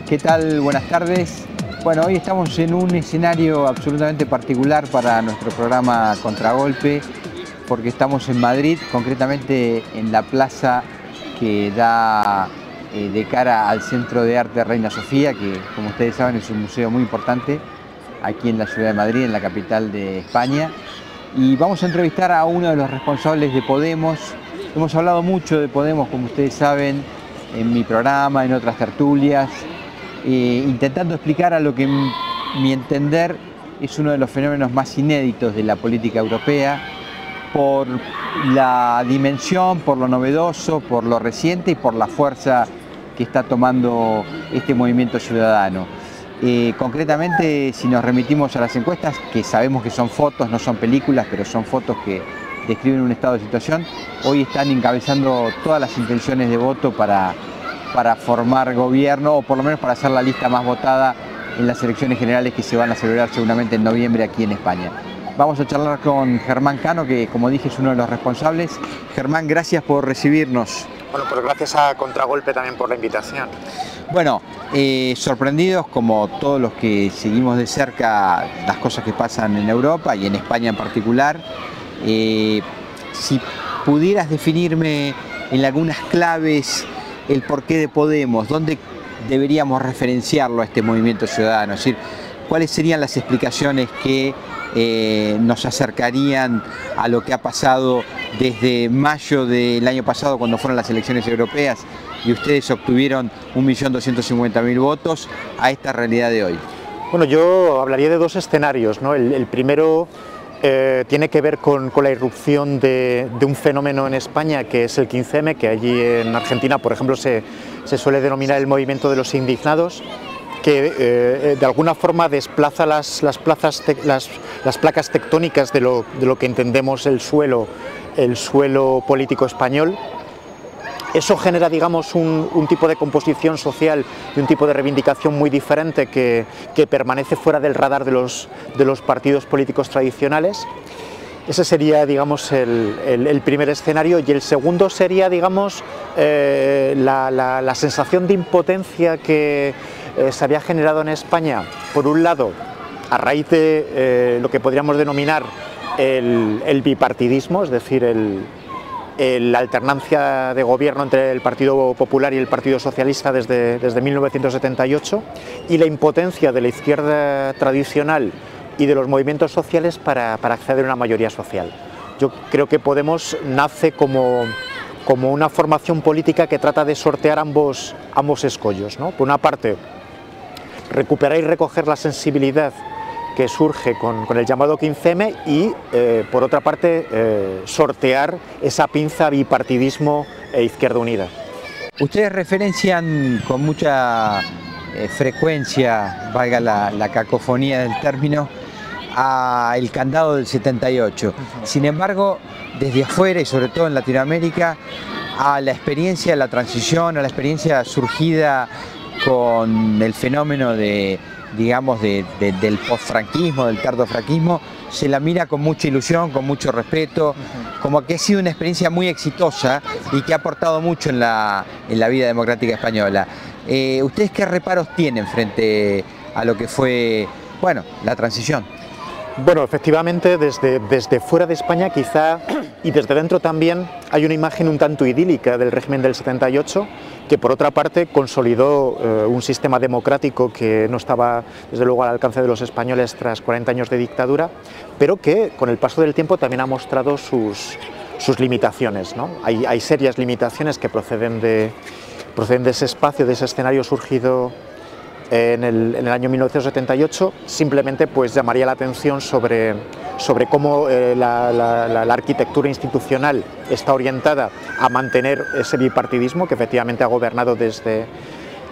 ¿Qué tal? Buenas tardes. Bueno, hoy estamos en un escenario absolutamente particular para nuestro programa Contragolpe, porque estamos en Madrid, concretamente en la plaza que da de cara al Centro de Arte Reina Sofía, que como ustedes saben es un museo muy importante aquí en la ciudad de Madrid, en la capital de España. Y vamos a entrevistar a uno de los responsables de Podemos. Hemos hablado mucho de Podemos, como ustedes saben, en mi programa, en otras tertulias, intentando explicar a lo que, mi entender, es uno de los fenómenos más inéditos de la política europea, por la dimensión, por lo novedoso, por lo reciente y por la fuerza que está tomando este movimiento ciudadano. Concretamente, si nos remitimos a las encuestas, que sabemos que son fotos, no son películas, pero son fotos que describen un estado de situación, hoy están encabezando todas las intenciones de voto para formar gobierno, o por lo menos para hacer la lista más votada en las elecciones generales que se van a celebrar seguramente en noviembre aquí en España. Vamos a charlar con Germán Cano, que como dije es uno de los responsables. Germán, gracias por recibirnos. Bueno, pues gracias a Contragolpe también por la invitación. Bueno, sorprendidos como todos los que seguimos de cerca las cosas que pasan en Europa y en España en particular. Si pudieras definirme en algunas claves el porqué de Podemos, ¿dónde deberíamos referenciarlo a este movimiento ciudadano? Es decir, ¿cuáles serían las explicaciones que nos acercarían a lo que ha pasado desde mayo del año pasado, cuando fueron las elecciones europeas y ustedes obtuvieron 1.250.000 votos, a esta realidad de hoy? Bueno, yo hablaría de dos escenarios, ¿no? El primero tiene que ver con la irrupción de un fenómeno en España, que es el 15M, que allí en Argentina, por ejemplo, se suele denominar el movimiento de los indignados, que de alguna forma desplaza las placas tectónicas de lo que entendemos el suelo político español. Eso genera, digamos, un tipo de composición social y un tipo de reivindicación muy diferente que permanece fuera del radar de los partidos políticos tradicionales. Ese sería, digamos, el primer escenario, y el segundo sería, digamos, la sensación de impotencia que se había generado en España, por un lado, a raíz de lo que podríamos denominar el bipartidismo, es decir, la alternancia de gobierno entre el Partido Popular y el Partido Socialista desde 1978, y la impotencia de la izquierda tradicional y de los movimientos sociales para acceder a una mayoría social. Yo creo que Podemos nace como una formación política que trata de sortear ambos escollos, ¿no? Por una parte, recuperar y recoger la sensibilidad que surge con el llamado 15M y, por otra parte, sortear esa pinza bipartidismo e Izquierda Unida. Ustedes referencian con mucha frecuencia, valga la cacofonía del término, al candado del 78. Sin embargo, desde afuera y sobre todo en Latinoamérica, a la experiencia de la transición, a la experiencia surgida con el fenómeno del postfranquismo, del tardofranquismo, se la mira con mucha ilusión, con mucho respeto, como que ha sido una experiencia muy exitosa y que ha aportado mucho en la vida democrática española. ¿Ustedes qué reparos tienen frente a lo que fue, bueno, la transición? Bueno, efectivamente, desde fuera de España quizá, y desde dentro también, hay una imagen un tanto idílica del régimen del 78, que por otra parte consolidó un sistema democrático que no estaba desde luego al alcance de los españoles tras 40 años de dictadura, pero que con el paso del tiempo también ha mostrado sus limitaciones, ¿no? Hay serias limitaciones que proceden de ese espacio, de ese escenario surgido en el año 1978. Simplemente pues llamaría la atención sobre cómo la arquitectura institucional está orientada a mantener ese bipartidismo que efectivamente ha gobernado desde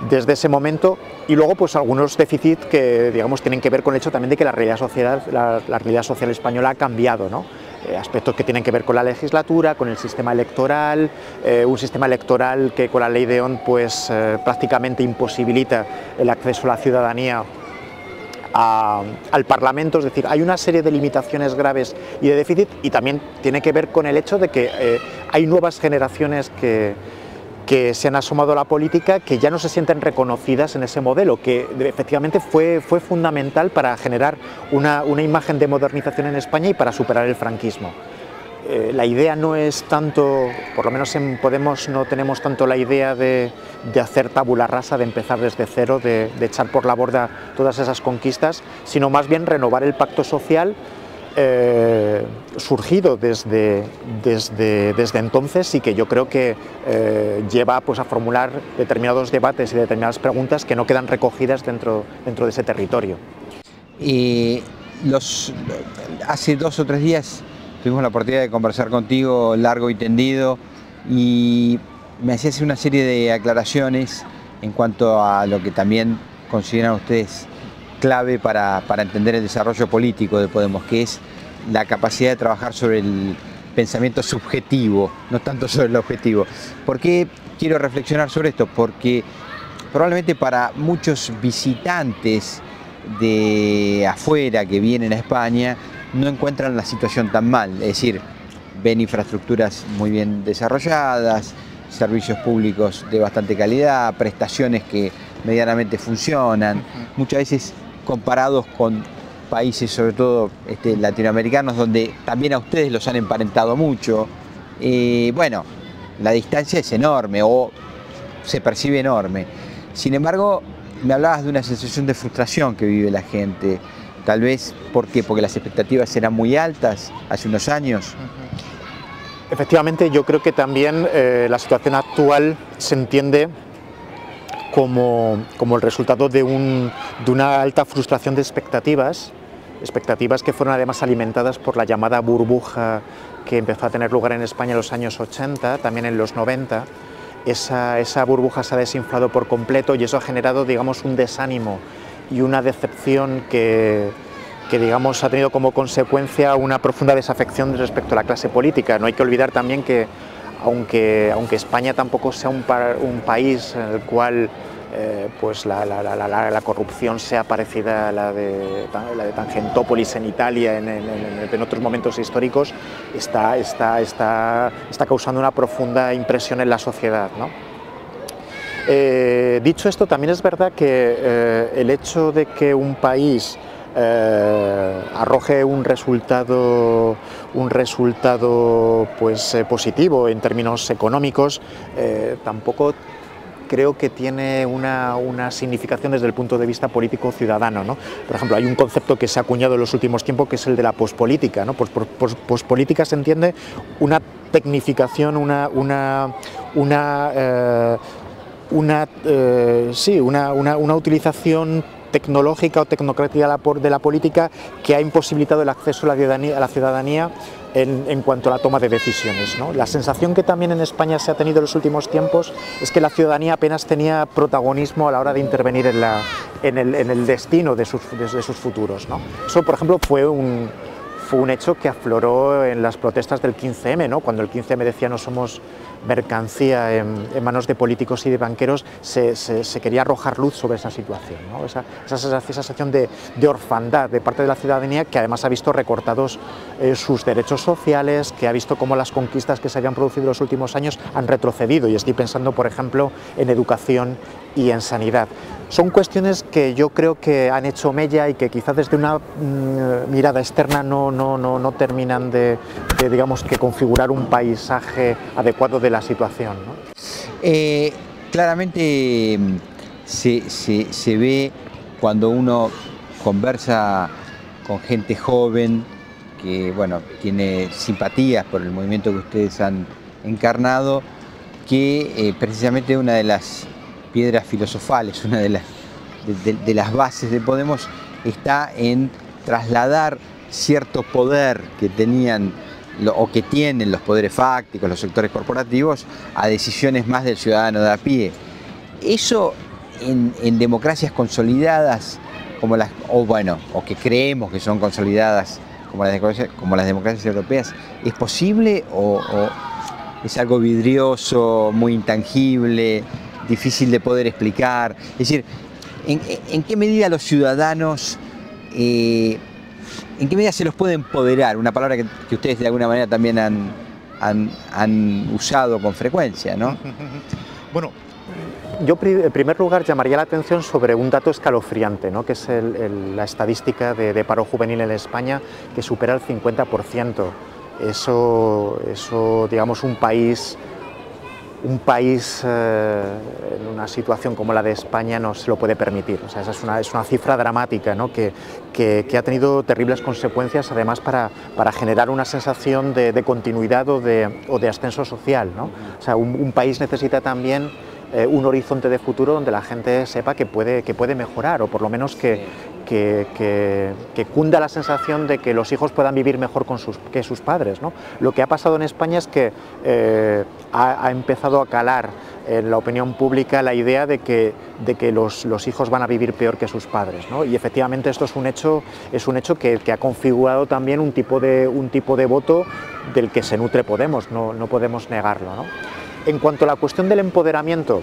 ese momento, y luego pues algunos déficits que, digamos, tienen que ver con el hecho también de que la realidad social española ha cambiado, ¿no? Aspectos que tienen que ver con la legislatura, con el sistema electoral, un sistema electoral que con la ley de ON pues prácticamente imposibilita el acceso a la ciudadanía al Parlamento. Es decir, hay una serie de limitaciones graves y de déficit, y también tiene que ver con el hecho de que hay nuevas generaciones que que se han asomado a la política, que ya no se sienten reconocidas en ese modelo, que efectivamente fue fundamental para generar una imagen de modernización en España y para superar el franquismo. La idea no es tanto, por lo menos en Podemos no tenemos tanto la idea de hacer tabula rasa, de empezar desde cero, de echar por la borda todas esas conquistas, sino más bien renovar el pacto social surgido desde entonces, y que yo creo que lleva pues, a formular determinados debates y determinadas preguntas que no quedan recogidas dentro de ese territorio. Hace 2 o 3 días tuvimos la oportunidad de conversar contigo largo y tendido, y me hacías una serie de aclaraciones en cuanto a lo que también consideran ustedes clave para entender el desarrollo político de Podemos, que es la capacidad de trabajar sobre el pensamiento subjetivo, no tanto sobre el objetivo. ¿Por qué quiero reflexionar sobre esto? Porque probablemente para muchos visitantes de afuera que vienen a España no encuentran la situación tan mal, es decir, ven infraestructuras muy bien desarrolladas, servicios públicos de bastante calidad, prestaciones que medianamente funcionan, muchas veces comparados con países, sobre todo latinoamericanos, donde también a ustedes los han emparentado mucho. Bueno, la distancia es enorme, o se percibe enorme. Sin embargo, me hablabas de una sensación de frustración que vive la gente. Tal vez, ¿por qué? Porque las expectativas eran muy altas hace unos años. Efectivamente, yo creo que también la situación actual se entiende como el resultado de una alta frustración de expectativas que fueron además alimentadas por la llamada burbuja que empezó a tener lugar en España en los años 80, también en los 90. Esa burbuja se ha desinflado por completo y eso ha generado, digamos, un desánimo y una decepción que digamos, ha tenido como consecuencia una profunda desafección respecto a la clase política. No hay que olvidar también que, aunque España tampoco sea un país en el cual pues la corrupción sea parecida a la de Tangentópolis en Italia en otros momentos históricos, está causando una profunda impresión en la sociedad, ¿no? Dicho esto, también es verdad que el hecho de que un país arroje un resultado pues, positivo en términos económicos, tampoco creo que tiene una significación desde el punto de vista político ciudadano, ¿no? Por ejemplo, hay un concepto que se ha acuñado en los últimos tiempos que es el de la pospolítica, ¿no? Pospolítica se entiende una tecnificación, una utilización tecnológica o tecnocrática de la política que ha imposibilitado el acceso a la ciudadanía en cuanto a la toma de decisiones, ¿no? La sensación que también en España se ha tenido en los últimos tiempos es que la ciudadanía apenas tenía protagonismo a la hora de intervenir en el destino de sus futuros, ¿no? Eso, por ejemplo, fue un hecho que afloró en las protestas del 15M, ¿no? Cuando el 15M decía no somos mercancía en manos de políticos y de banqueros, se quería arrojar luz sobre esa situación, ¿no? Esa sensación de orfandad de parte de la ciudadanía, que además ha visto recortados sus derechos sociales, que ha visto cómo las conquistas que se habían producido en los últimos años han retrocedido, y estoy pensando, por ejemplo, en educación y en sanidad. Son cuestiones que yo creo que han hecho mella y que quizás desde una mirada externa no terminan de digamos, que configurar un paisaje adecuado de la situación, ¿no? Claramente se ve cuando uno conversa con gente joven que, bueno, tiene simpatías por el movimiento que ustedes han encarnado, que precisamente una de las piedras filosofales, una de las bases de Podemos está en trasladar cierto poder que tenían o que tienen los poderes fácticos, los sectores corporativos, a decisiones más del ciudadano de a pie. Eso en democracias consolidadas como o que creemos que son consolidadas como las democracias europeas, ¿es posible o es algo vidrioso, muy intangible, difícil de poder explicar? Es decir, ¿en qué medida los ciudadanos, en qué medida se los puede empoderar? Una palabra que ustedes de alguna manera también han usado con frecuencia, ¿no? Bueno, yo en primer lugar llamaría la atención sobre un dato escalofriante, ¿no? Que es la estadística de paro juvenil en España, que supera el 50%. Eso digamos, un país en una situación como la de España no se lo puede permitir. O sea, esa es una cifra dramática, ¿no? que ha tenido terribles consecuencias, además para generar una sensación de continuidad o de ascenso social, ¿no? O sea, un país necesita también un horizonte de futuro donde la gente sepa que puede mejorar, o por lo menos que cunda la sensación de que los hijos puedan vivir mejor que sus padres, ¿no? Lo que ha pasado en España es que ha empezado a calar en la opinión pública la idea de que los hijos van a vivir peor que sus padres, ¿no? Y efectivamente esto es un hecho que ha configurado también un tipo de voto del que se nutre Podemos, no podemos negarlo, ¿no? En cuanto a la cuestión del empoderamiento,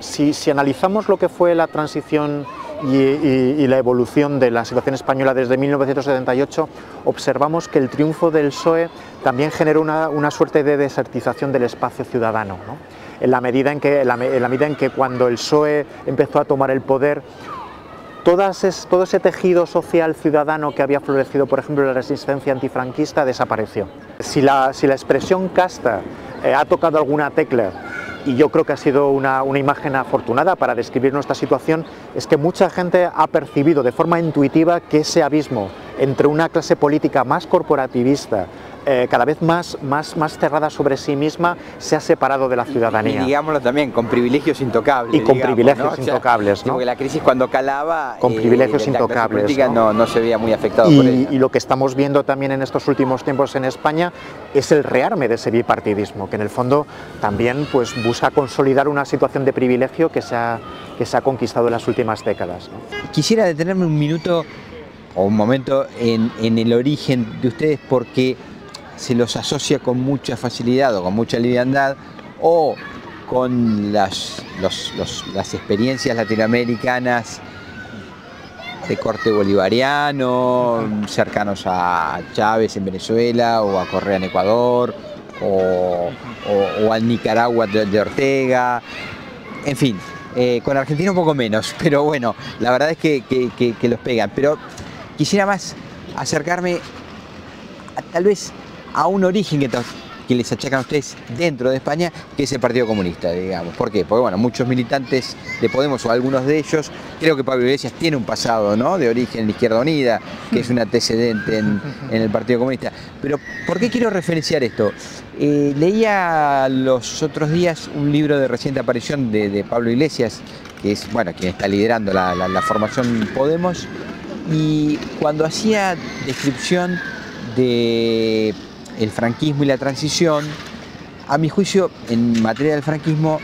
si analizamos lo que fue la transición y la evolución de la situación española desde 1978, observamos que el triunfo del PSOE también generó una suerte de desertización del espacio ciudadano, ¿no? En la medida en que cuando el PSOE empezó a tomar el poder, todo ese tejido social ciudadano que había florecido, por ejemplo, en la resistencia antifranquista, desapareció. Si la expresión casta ha tocado alguna tecla, y yo creo que ha sido una imagen afortunada para describir nuestra situación, es que mucha gente ha percibido de forma intuitiva que ese abismo entre una clase política más corporativista, cada vez más cerrada sobre sí misma, se ha separado de la ciudadanía. Y digámoslo también, con privilegios intocables. Y con privilegios intocables, o sea, ¿no? Porque la crisis cuando calaba, con privilegios intocables, la clase política no se veía muy afectado por ella. Y lo que estamos viendo también en estos últimos tiempos en España es el rearme de ese bipartidismo, que en el fondo también pues busca consolidar una situación de privilegio que se ha conquistado en las últimas décadas, ¿no? Quisiera detenerme un minuto o un momento en el origen de ustedes, porque se los asocia con mucha facilidad o con mucha liviandad, o con las experiencias latinoamericanas de corte bolivariano, cercanos a Chávez en Venezuela, o a Correa en Ecuador, o al Nicaragua de Ortega, en fin. Con Argentina un poco menos, pero bueno, la verdad es que los pegan. Pero quisiera más acercarme tal vez a un origen que les achacan a ustedes dentro de España, que es el Partido Comunista, digamos. ¿Por qué? Porque bueno, muchos militantes de Podemos, o algunos de ellos, creo que Pablo Iglesias tiene un pasado, ¿no?, de origen en la Izquierda Unida, que es un antecedente en el Partido Comunista. Pero ¿por qué quiero referenciar esto? Leía los otros días un libro de reciente aparición de Pablo Iglesias, que es, bueno, quien está liderando la formación Podemos, y cuando hacía descripción de el franquismo y la transición, a mi juicio, en materia del franquismo,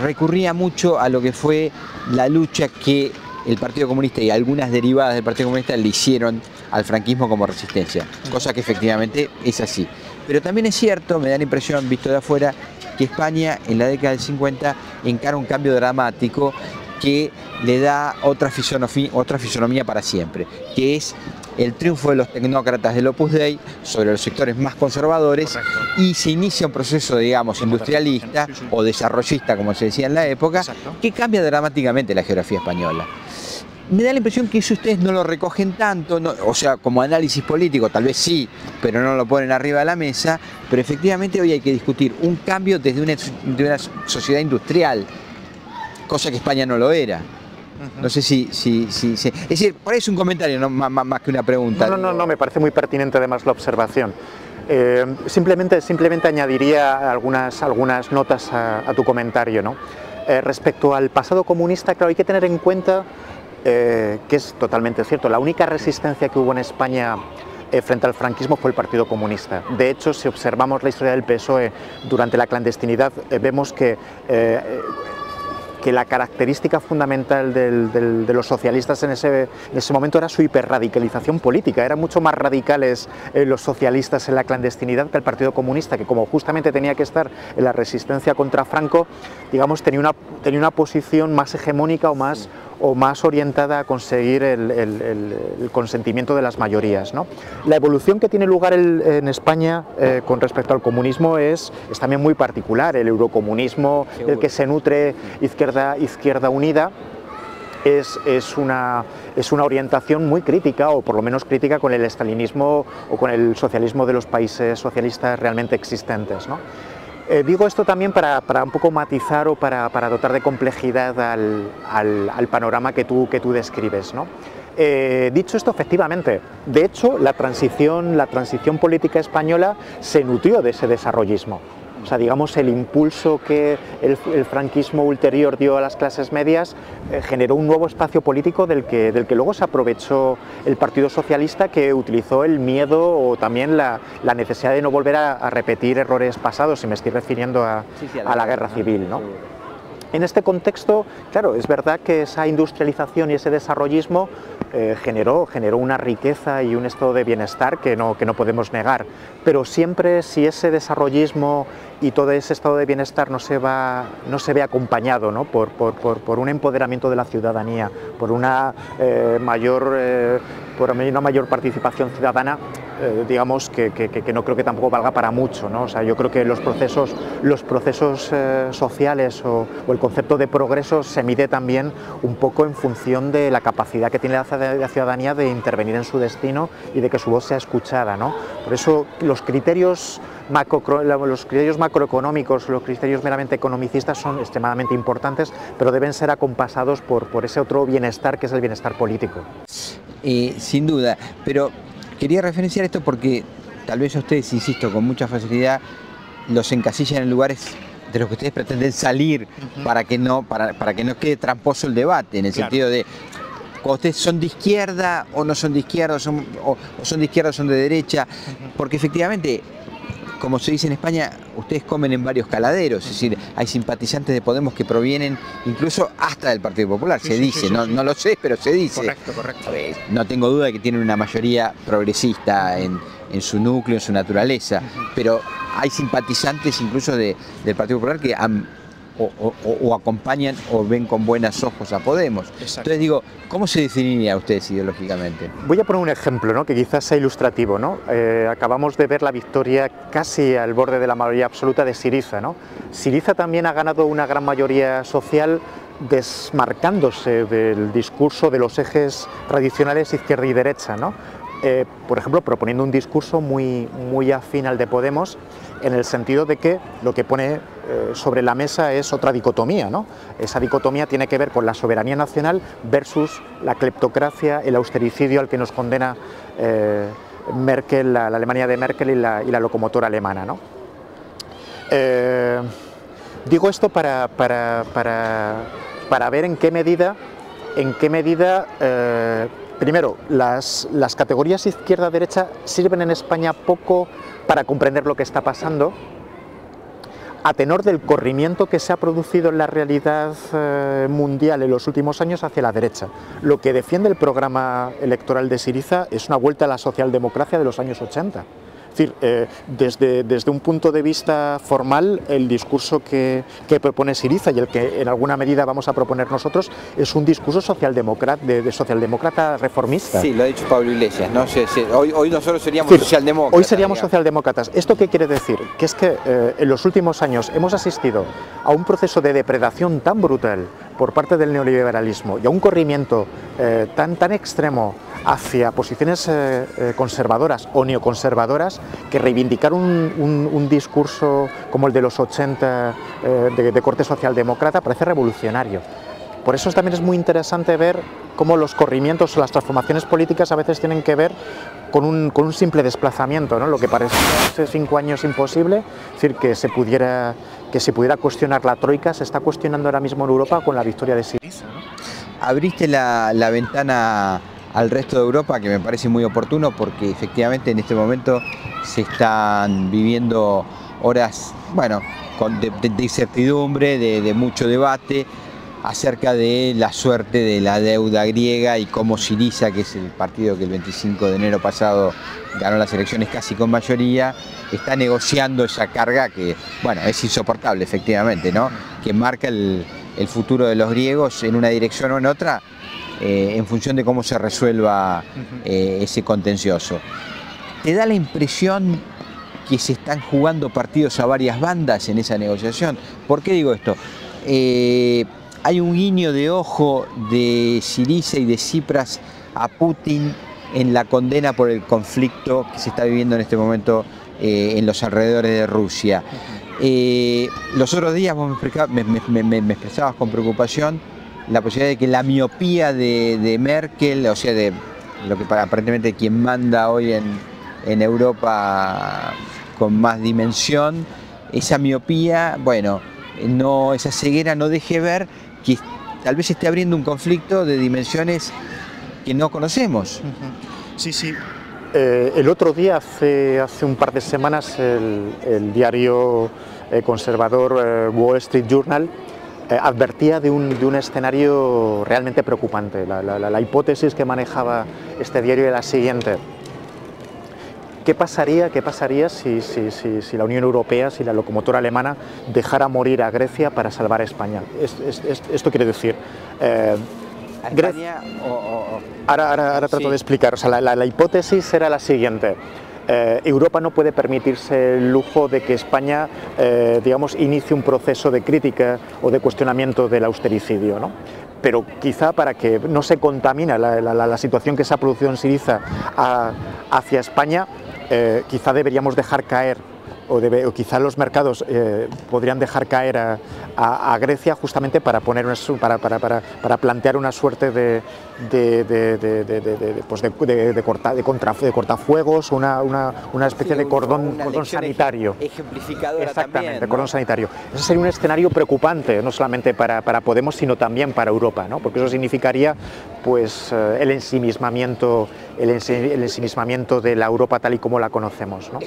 recurría mucho a lo que fue la lucha que el Partido Comunista y algunas derivadas del Partido Comunista le hicieron al franquismo como resistencia, cosa que efectivamente es así. Pero también es cierto, me da la impresión, visto de afuera, que España en la década del 50 encara un cambio dramático que le da otra fisonomía para siempre, que es el triunfo de los tecnócratas del Opus Dei sobre los sectores más conservadores. Correcto. Y se inicia un proceso, digamos, industrialista o desarrollista, como se decía en la época. Exacto. Que cambia dramáticamente la geografía española. Me da la impresión que eso ustedes no lo recogen tanto, no, o sea, como análisis político, tal vez sí, pero no lo ponen arriba de la mesa, pero efectivamente hoy hay que discutir un cambio desde una sociedad industrial, cosa que España no lo era. No sé si. Es decir, por ahí es un comentario, no más que una pregunta. No, me parece muy pertinente además la observación. Simplemente añadiría algunas notas a tu comentario, ¿no? Respecto al pasado comunista, claro, hay que tener en cuenta que es totalmente cierto. La única resistencia que hubo en España frente al franquismo fue el Partido Comunista. De hecho, si observamos la historia del PSOE durante la clandestinidad, vemos que la característica fundamental de los socialistas en ese momento era su hiperradicalización política. Eran mucho más radicales los socialistas en la clandestinidad que el Partido Comunista, que como justamente tenía que estar en la resistencia contra Franco, digamos, tenía una posición más hegemónica o más o más orientada a conseguir el consentimiento de las mayorías, ¿no? La evolución que tiene lugar en España con respecto al comunismo es también muy particular. El eurocomunismo del que se nutre Izquierda Unida es una orientación muy crítica, o por lo menos crítica, con el estalinismo o con el socialismo de los países socialistas realmente existentes, ¿no? Digo esto también para un poco matizar o para dotar de complejidad al panorama que tú describes, ¿no? Dicho esto, efectivamente, de hecho, la transición política española se nutrió de ese desarrollismo. O sea, digamos, el impulso que el franquismo ulterior dio a las clases medias generó un nuevo espacio político del que luego se aprovechó el Partido Socialista, que utilizó el miedo o también la necesidad de no volver a repetir errores pasados, y me estoy refiriendo a la guerra civil, ¿no? En este contexto, claro, es verdad que esa industrialización y ese desarrollismo generó una riqueza y un estado de bienestar que no podemos negar, pero siempre, si ese desarrollismo y todo ese estado de bienestar no se ve acompañado, ¿no?, por un empoderamiento de la ciudadanía, por una mayor participación ciudadana, digamos que no creo que tampoco valga para mucho, ¿no? O sea, yo creo que los procesos sociales o el concepto de progreso se mide también un poco en función de la capacidad que tiene la ciudadanía de intervenir en su destino y de que su voz sea escuchada, ¿no? Por eso los criterios macroeconómicos, los criterios meramente economicistas son extremadamente importantes, pero deben ser acompasados por ese otro bienestar, que es el bienestar político. Sin duda, pero quería referenciar esto porque tal vez a ustedes, insisto, con mucha facilidad los encasillan en lugares de los que ustedes pretenden salir, para que no quede tramposo el debate, en el sentido de cuando ustedes son de izquierda o no son de izquierda, o son de izquierda o son de derecha, porque efectivamente, como se dice en España, ustedes comen en varios caladeros, es decir, hay simpatizantes de Podemos que provienen incluso hasta del Partido Popular, se dice, no lo sé, pero se dice. Correcto. No tengo duda de que tienen una mayoría progresista en su núcleo, en su naturaleza, pero hay simpatizantes incluso del Partido Popular que o acompañan o ven con buenos ojos a Podemos. Exacto. Entonces digo, ¿cómo se definiría ustedes ideológicamente? Voy a poner un ejemplo, ¿no?, que quizás sea ilustrativo, ¿no? Acabamos de ver la victoria casi al borde de la mayoría absoluta de Syriza, ¿no? Syriza también ha ganado una gran mayoría social desmarcándose del discurso de los ejes tradicionales izquierda y derecha, ¿no? Por ejemplo, proponiendo un discurso muy afín al de Podemos, en el sentido de que lo que pone sobre la mesa es otra dicotomía, ¿no? Esa dicotomía tiene que ver con la soberanía nacional versus la cleptocracia, el austericidio al que nos condena Merkel, la Alemania de Merkel y la locomotora alemana, ¿no? Digo esto para ver en qué medida primero, las categorías izquierda-derecha sirven en España poco para comprender lo que está pasando, a tenor del corrimiento que se ha producido en la realidad mundial en los últimos años hacia la derecha. Lo que defiende el programa electoral de Syriza es una vuelta a la socialdemocracia de los años 80. Es decir, desde un punto de vista formal, el discurso que propone Syriza y el que en alguna medida vamos a proponer nosotros es un discurso socialdemócrata reformista. Sí, lo ha dicho Pablo Iglesias, ¿no? Hoy nosotros seríamos socialdemócratas. Hoy seríamos socialdemócratas. ¿Esto qué quiere decir? Que es que en los últimos años hemos asistido a un proceso de depredación tan brutal por parte del neoliberalismo y a un corrimiento tan extremo hacia posiciones conservadoras o neoconservadoras, que reivindicar un discurso como el de los 80 de corte socialdemócrata parece revolucionario. Por eso también es muy interesante ver cómo los corrimientos o las transformaciones políticas a veces tienen que ver con un simple desplazamiento, ¿no? Lo que parecía hace 5 años imposible, es decir, que se pudiera cuestionar la troika, se está cuestionando ahora mismo en Europa con la victoria de Syriza, ¿no? Abriste la ventana al resto de Europa, que me parece muy oportuno, porque efectivamente en este momento se están viviendo horas, bueno, de incertidumbre, de mucho debate acerca de la suerte de la deuda griega y cómo Syriza, que es el partido que el 25 de enero pasado ganó las elecciones casi con mayoría, está negociando esa carga que, bueno, es insoportable efectivamente, ¿no?, que marca el futuro de los griegos en una dirección o en otra, en función de cómo se resuelva ese contencioso. ¿Te da la impresión que se están jugando partidos a varias bandas en esa negociación? ¿Por qué digo esto? Hay un guiño de ojo de Syriza y de Tsipras a Putin en la condena por el conflicto que se está viviendo en este momento en los alrededores de Rusia. Los otros días vos me expresabas con preocupación la posibilidad de que la miopía de Merkel, o sea, de lo que aparentemente quien manda hoy en Europa con más dimensión, esa miopía, bueno, esa ceguera no deje ver que tal vez esté abriendo un conflicto de dimensiones que no conocemos. Sí, sí. El otro día, hace un par de semanas, el diario conservador Wall Street Journal advertía de un escenario realmente preocupante. La hipótesis que manejaba este diario era la siguiente. ¿Qué pasaría si la Unión Europea, si la locomotora alemana dejara morir a Grecia para salvar a España? Esto quiere decir... ¿A España Ahora trato de explicar. O sea, la hipótesis era la siguiente. Europa no puede permitirse el lujo de que España, digamos, inicie un proceso de crítica o de cuestionamiento del austericidio, ¿no? Pero quizá para que no se contamine la situación que se ha producido en Syriza hacia España, quizá deberíamos dejar caer, o quizá los mercados podrían dejar caer a Grecia justamente para plantear una suerte de cortafuegos, una especie de cordón sanitario. Ejemplificadora. Exactamente, también, ¿no? Cordón sanitario. Ese sería un escenario preocupante, no solamente para Podemos, sino también para Europa, ¿no? Porque eso significaría pues, el ensimismamiento de la Europa tal y como la conocemos, ¿no?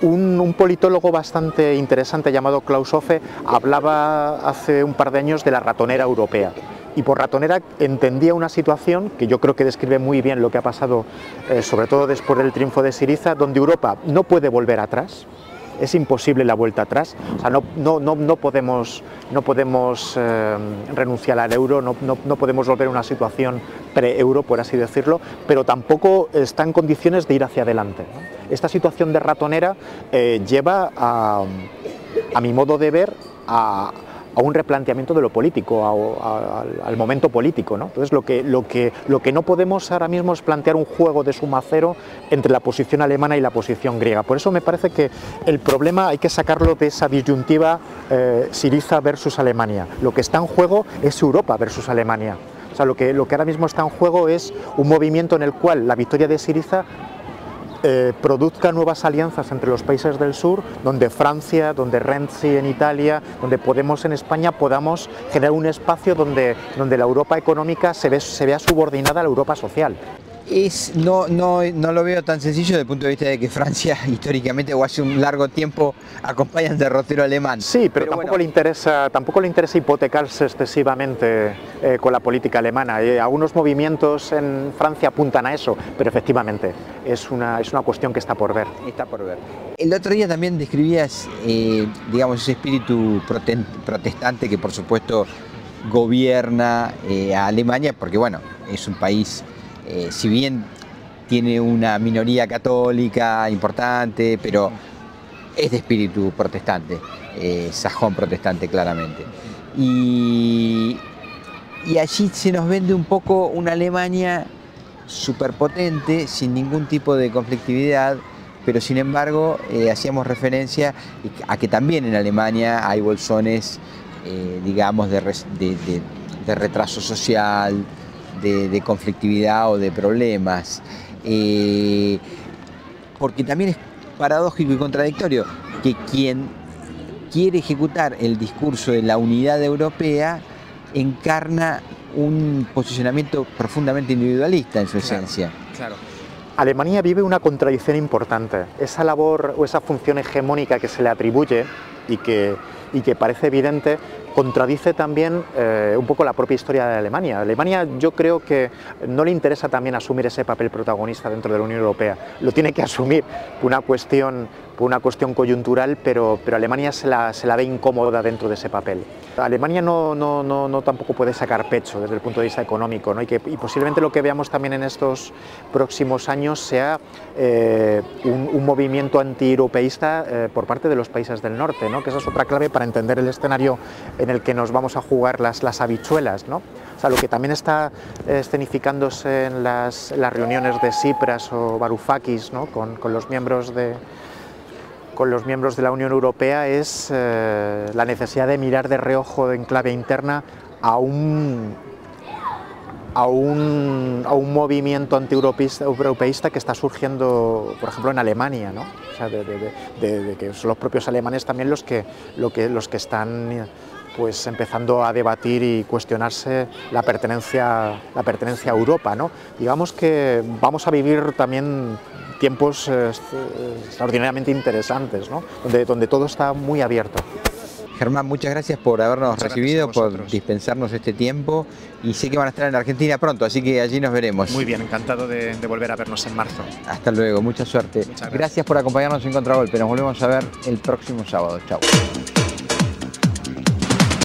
Un politólogo bastante interesante llamado Klaus Hofe hablaba hace un par de años de la ratonera europea, y por ratonera entendía una situación que yo creo que describe muy bien lo que ha pasado, sobre todo después del triunfo de Syriza, donde Europa no puede volver atrás. Es imposible la vuelta atrás, o sea, no podemos renunciar al euro, no podemos volver a una situación pre-euro, por así decirlo, pero tampoco está en condiciones de ir hacia adelante, ¿no? Esta situación de ratonera lleva a mi modo de ver a un replanteamiento de lo político, al momento político, ¿no? Entonces lo que no podemos ahora mismo es plantear un juego de suma cero entre la posición alemana y la posición griega. Por eso me parece que el problema hay que sacarlo de esa disyuntiva Syriza versus Alemania. Lo que está en juego es Europa versus Alemania. O sea, lo que ahora mismo está en juego es un movimiento en el cual la victoria de Syriza produzca nuevas alianzas entre los países del sur, donde Francia, donde Renzi en Italia, donde Podemos en España podamos generar un espacio donde la Europa económica se vea subordinada a la Europa social. No lo veo tan sencillo desde el punto de vista de que Francia históricamente o hace un largo tiempo acompaña al derrotero alemán. Sí, pero tampoco le interesa hipotecarse excesivamente con la política alemana. Algunos movimientos en Francia apuntan a eso, pero efectivamente es una cuestión que está por ver. Está por ver. El otro día también describías, digamos, ese espíritu protestante que por supuesto gobierna a Alemania, porque bueno, es un país... si bien tiene una minoría católica importante, pero es de espíritu protestante, sajón protestante claramente. Y allí se nos vende un poco una Alemania superpotente, sin ningún tipo de conflictividad, pero sin embargo hacíamos referencia a que también en Alemania hay bolsones, digamos, de retraso social, de conflictividad o de problemas, porque también es paradójico y contradictorio que quien quiere ejecutar el discurso de la unidad europea encarna un posicionamiento profundamente individualista en su esencia. Claro. Alemania vive una contradicción importante. Esa labor o esa función hegemónica que se le atribuye y que y que parece evidente, contradice también un poco la propia historia de Alemania. Alemania, yo creo que no le interesa también asumir ese papel protagonista dentro de la Unión Europea, lo tiene que asumir por una cuestión coyuntural, pero Alemania se la ve incómoda dentro de ese papel. Alemania no tampoco puede sacar pecho desde el punto de vista económico, ¿no? y posiblemente lo que veamos también en estos próximos años sea un movimiento anti-europeísta por parte de los países del norte, ¿no? Que esa es otra clave para entender el escenario en el que nos vamos a jugar las habichuelas, ¿no? O sea, lo que también está escenificándose en las reuniones de Tsipras o Varoufakis, ¿no? con los miembros de la Unión Europea es la necesidad de mirar de reojo en clave interna a un movimiento anti-europeísta que está surgiendo, por ejemplo, en Alemania, ¿no? O sea, de que son los propios alemanes también los que están pues empezando a debatir y cuestionarse la pertenencia a Europa, ¿no? Digamos que vamos a vivir también tiempos extraordinariamente interesantes, ¿no? donde todo está muy abierto. Germán, muchas gracias por habernos recibido, por dispensarnos este tiempo, y sé que van a estar en Argentina pronto, así que allí nos veremos. Muy bien, encantado de volver a vernos en marzo. Hasta luego, mucha suerte. Gracias por acompañarnos en Contragolpe, nos volvemos a ver el próximo sábado. Chao.